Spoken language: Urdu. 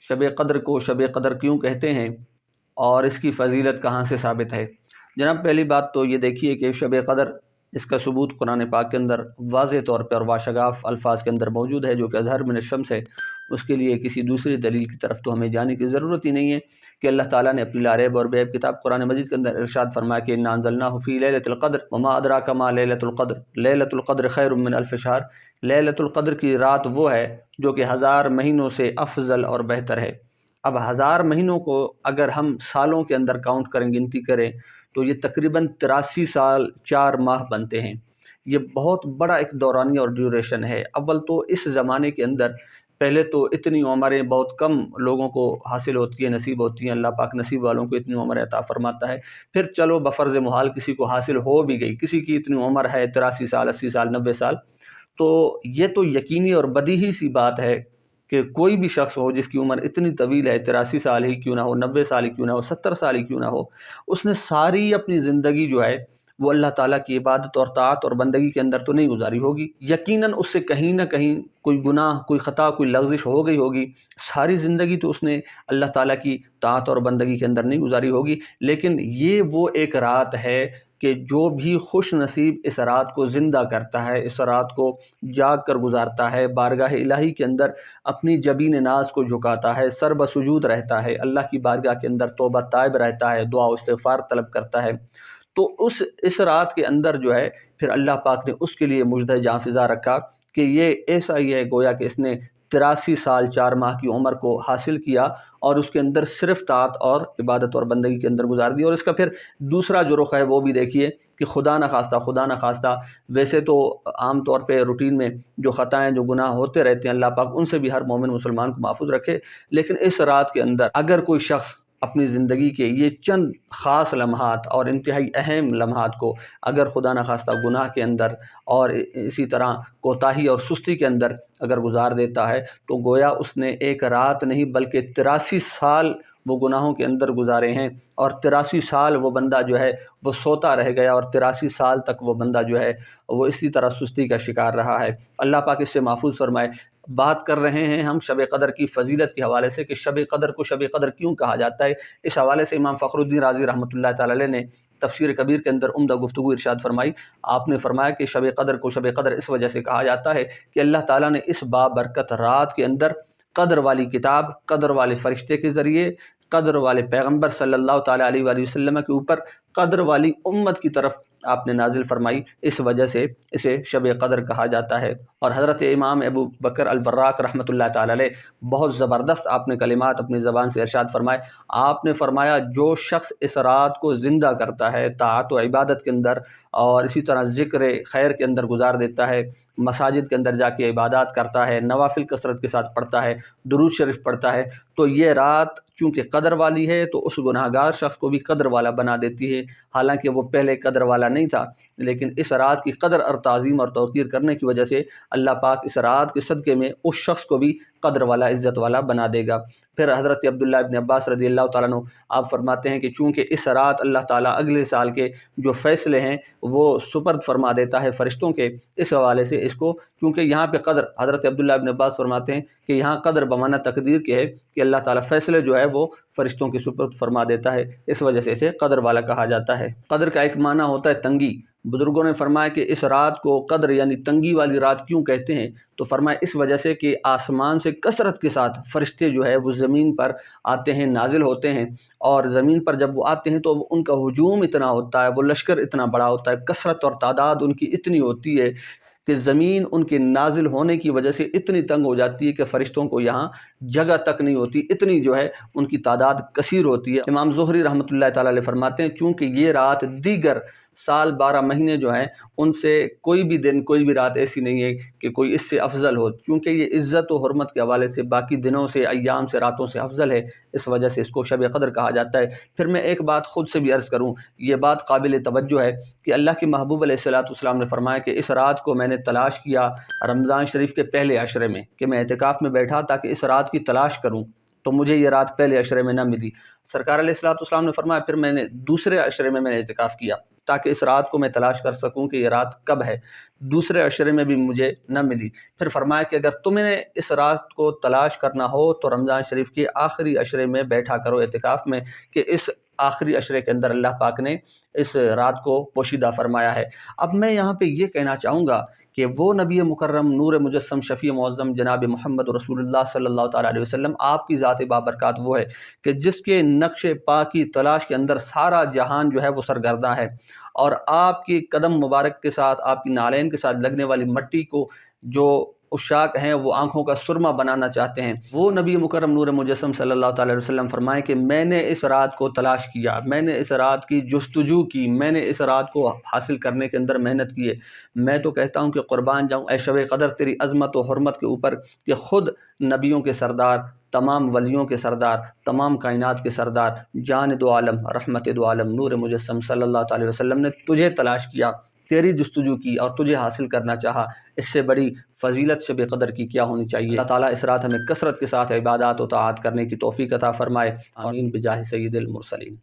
شب قدر کو شب قدر کیوں کہتے ہیں اور اس کی فضیلت کہاں سے ثابت ہے؟ جناب پہلی بات تو یہ دیکھیے کہ شب قدر اس کا ثبوت قرآن پاک کے اندر واضح طور پر اور واشگاف الفاظ کے اندر موجود ہے، جو کہ اظہر من الشمس ہے۔ اس کے لیے کسی دوسری دلیل کی طرف تو ہمیں جانے کی ضرورت ہی نہیں ہے کہ اللہ تعالیٰ نے اپنی لا ریب اور بے عیب کتاب قرآن مجید کے اندر ارشاد فرمایا کہ انا انزلناہ فی لیلۃ القدر وما ادراک ما لیلۃ القدر لیلۃ القدر خیر من الف شہر۔ لیلۃ القدر کی رات وہ ہے جو کہ 1000 مہینوں سے افضل اور بہتر ہے۔ اب 1000 مہینوں کو اگر ہم سالوں کے اندر کاؤنٹ کریں، گنتی کریں، تو یہ تقریباً 83 سال 4 ماہ بنتے ہیں۔ یہ بہت بڑا ایک دورانیہ اور ڈیوریشن ہے۔ اول تو اس زمانے کے اندر پہلے تو اتنی عمریں بہت کم لوگوں کو حاصل ہوتی ہیں، نصیب ہوتی ہیں۔ اللہ پاک نصیب والوں کو اتنی عمر عطا فرماتا ہے۔ پھر چلو بفرض محال کسی کو حاصل ہو بھی گئی، کسی کی اتنی عمر ہے 83 سال 80 سال 90 سال، تو یہ تو یقینی اور بدیہی سی بات ہے کہ کوئی بھی شخص ہو جس کی عمر اتنی طویل ہے، 83 سال ہی کیوں نہ ہو، 90 سال ہی کیوں نہ ہو، 70 سال ہی کیوں نہ ہو، اس نے ساری اپنی زندگی جو ہے وہ اللہ تعالیٰ کی عبادت اور طاعت اور بندگی کے اندر تو نہیں گزاری ہوگی۔ یقیناً اس سے کہیں نہ کہیں کوئی گناہ، کوئی خطا، کوئی لغزش ہو گئی ہوگی۔ ساری زندگی تو اس نے اللہ تعالیٰ کی طاعت اور بندگی کے اندر نہیں گزاری ہوگی، لیکن یہ وہ ایک رات ہے کہ جو بھی خوش نصیب اس رات کو زندہ کرتا ہے، اس رات کو جاگ کر گزارتا ہے، بارگاہ الہی کے اندر اپنی جبین ناز کو جھکاتا ہے، سر بسجود رہتا ہے، اللہ کی بارگاہ کے اندر توبہ تائب رہتا ہے، دعا و استغفار طلب کرتا ہے، تو اس رات کے اندر جو ہے پھر اللہ پاک نے اس کے لیے مجدہ جاں فضا رکھا کہ یہ ایسا ہی ہے گویا کہ اس نے 83 سال 4 ماہ کی عمر کو حاصل کیا اور اس کے اندر صرف طاعت اور عبادت اور بندگی کے اندر گزار دی۔ اور اس کا پھر دوسرا جو رخ ہے وہ بھی دیکھیے کہ خدا نہ خواستہ ویسے تو عام طور پہ روٹین میں جو خطائیں، جو گناہ ہوتے رہتے ہیں، اللہ پاک ان سے بھی ہر مومن مسلمان کو محفوظ رکھے، لیکن اس رات کے اندر اگر کوئی شخص اپنی زندگی کے یہ چند خاص لمحات اور انتہائی اہم لمحات کو اگر خدا نخواستہ گناہ کے اندر اور اسی طرح کوتاہی اور سستی کے اندر اگر گزار دیتا ہے، تو گویا اس نے ایک رات نہیں بلکہ 83 سال وہ گناہوں کے اندر گزارے ہیں، اور 83 سال وہ بندہ جو ہے وہ سوتا رہ گیا، اور 83 سال تک وہ بندہ جو ہے وہ اسی طرح سستی کا شکار رہا ہے۔ اللہ پاک اس سے محفوظ فرمائے۔ بات کر رہے ہیں ہم شب قدر کی فضیلت کے حوالے سے کہ شب قدر کو شب قدر کیوں کہا جاتا ہے۔ اس حوالے سے امام فخر الدین رازی رحمۃ اللہ تعالی علیہ نے تفسیر کبیر کے اندر عمدہ گفتگو ارشاد فرمائی۔ آپ نے فرمایا کہ شب قدر کو شب قدر اس وجہ سے کہا جاتا ہے کہ اللہ تعالیٰ نے اس بابرکت رات کے اندر قدر والی کتاب، قدر والے فرشتے کے ذریعے، قدر والے پیغمبر صلی اللہ تعالیٰ علیہ وآلہ وسلم کے اوپر قدر والی امت کی طرف آپ نے نازل فرمائی، اس وجہ سے اسے شب قدر کہا جاتا ہے۔ اور حضرت امام ابو بکر البراق رحمۃ اللہ تعالیٰ علیہ بہت زبردست آپ نے کلمات اپنی زبان سے ارشاد فرمائے۔ آپ نے فرمایا جو شخص اس رات کو زندہ کرتا ہے طاعت و عبادت کے اندر اور اسی طرح ذکر خیر کے اندر گزار دیتا ہے، مساجد کے اندر جا کے عبادات کرتا ہے، نوافل کثرت کے ساتھ پڑھتا ہے، درود شریف پڑھتا ہے، تو یہ رات چونکہ قدر والی ہے تو اس گناہگار شخص کو بھی قدر والا بنا دیتی ہے، حالانکہ وہ پہلے قدر والا نہیں تھا، لیکن اس رات کی قدر اور تعظیم اور توقیر کرنے کی وجہ سے اللہ پاک اس رات کے صدقے میں اس شخص کو بھی قدر والا، عزت والا بنا دے گا۔ پھر حضرت عبداللہ ابن عباس رضی اللہ تعالیٰ عنہ آپ فرماتے ہیں کہ چونکہ اس رات اللہ تعالیٰ اگلے سال کے جو فیصلے ہیں وہ سپرد فرما دیتا ہے فرشتوں کے، اس حوالے سے اس کو چونکہ یہاں پہ قدر، حضرت عبداللہ ابن عباس فرماتے ہیں کہ یہاں قدر بمعنی تقدیر کے ہے کہ اللہ تعالیٰ فیصلے جو ہے وہ فرشتوں کے سپرد فرما دیتا ہے، اس وجہ سے اسے قدر والا کہا جاتا ہے۔ قدر کا ایک معنی ہوتا ہے تنگی۔ بزرگوں نے فرمایا کہ اس رات کو قدر یعنی تنگی والی رات کیوں کہتے ہیں، تو فرمایا اس وجہ سے کہ آسمان سے کثرت کے ساتھ فرشتے جو ہے وہ زمین پر آتے ہیں، نازل ہوتے ہیں، اور زمین پر جب وہ آتے ہیں تو ان کا ہجوم اتنا ہوتا ہے، وہ لشکر اتنا بڑا ہوتا ہے، کثرت اور تعداد ان کی اتنی ہوتی ہے کہ زمین ان کے نازل ہونے کی وجہ سے اتنی تنگ ہو جاتی ہے کہ فرشتوں کو یہاں جگہ تک نہیں ہوتی، اتنی جو ہے ان کی تعداد کثیر ہوتی ہے۔ امام زہری رحمۃ اللہ تعالیٰ علیہ فرماتے ہیں چونکہ یہ رات دیگر سال 12 مہینے جو ہیں ان سے کوئی بھی دن، کوئی بھی رات ایسی نہیں ہے کہ کوئی اس سے افضل ہو، چونکہ یہ عزت و حرمت کے حوالے سے باقی دنوں سے، ایام سے، راتوں سے افضل ہے، اس وجہ سے اس کو شب قدر کہا جاتا ہے۔ پھر میں ایک بات خود سے بھی عرض کروں، یہ بات قابل توجہ ہے کہ اللہ کے محبوب علیہ الصلوۃ والسلام نے فرمایا کہ اس رات کو میں نے تلاش کیا رمضان شریف کے پہلے عشرے میں، کہ میں اعتکاف میں بیٹھا تاکہ اس رات کی تلاش کروں، تو مجھے یہ رات پہلے عشرے میں نہ ملی۔ سرکار علیہ الصلوۃ والسلام نے فرمایا پھر میں نے دوسرے عشرے میں اعتکاف کیا تاکہ اس رات کو میں تلاش کر سکوں کہ یہ رات کب ہے۔ دوسرے عشرے میں بھی مجھے نہ ملی۔ پھر فرمایا کہ اگر تمہیں اس رات کو تلاش کرنا ہو تو رمضان شریف کے آخری عشرے میں بیٹھا کرو اعتکاف میں، کہ اس آخری عشرے کے اندر اللہ پاک نے اس رات کو پوشیدہ فرمایا ہے۔ اب میں یہاں پہ یہ کہنا چاہوں گا کہ وہ نبی مکرم نور مجسم شفیع معظم جناب محمد رسول اللہ صلی اللہ تعالیٰ علیہ وسلم، آپ کی ذات بابرکات وہ ہے کہ جس کے نقش پا کی تلاش کے اندر سارا جہان جو ہے وہ سرگرداں ہے، اور آپ کی قدم مبارک کے ساتھ، آپ کی نالین کے ساتھ لگنے والی مٹی کو جو عشاق ہیں وہ آنکھوں کا سرما بنانا چاہتے ہیں، وہ نبی مکرم نور مجسم صلی اللہ تعالی علیہ وسلم فرمائیں کہ میں نے اس رات کو تلاش کیا، میں نے اس رات کی جستجو کی، میں نے اس رات کو حاصل کرنے کے اندر محنت کی ہے۔ میں تو کہتا ہوں کہ قربان جاؤں اے شب قدر تیری عظمت و حرمت کے اوپر کہ خود نبیوں کے سردار، تمام ولیوں کے سردار، تمام کائنات کے سردار، جان دو عالم، رحمت دو عالم نور مجسم صلی اللہ تعالی وسلم نے تجھے تلاش کیا، تیری جستجو کی اور تجھے حاصل کرنا چاہا۔ اس سے بڑی فضیلت شب قدر کی کیا ہونی چاہیے۔ اللہ تعالیٰ اس رات ہمیں کثرت کے ساتھ عبادات و طاعات کرنے کی توفیق عطا فرمائے، آمین بجاہ سید المرسلین۔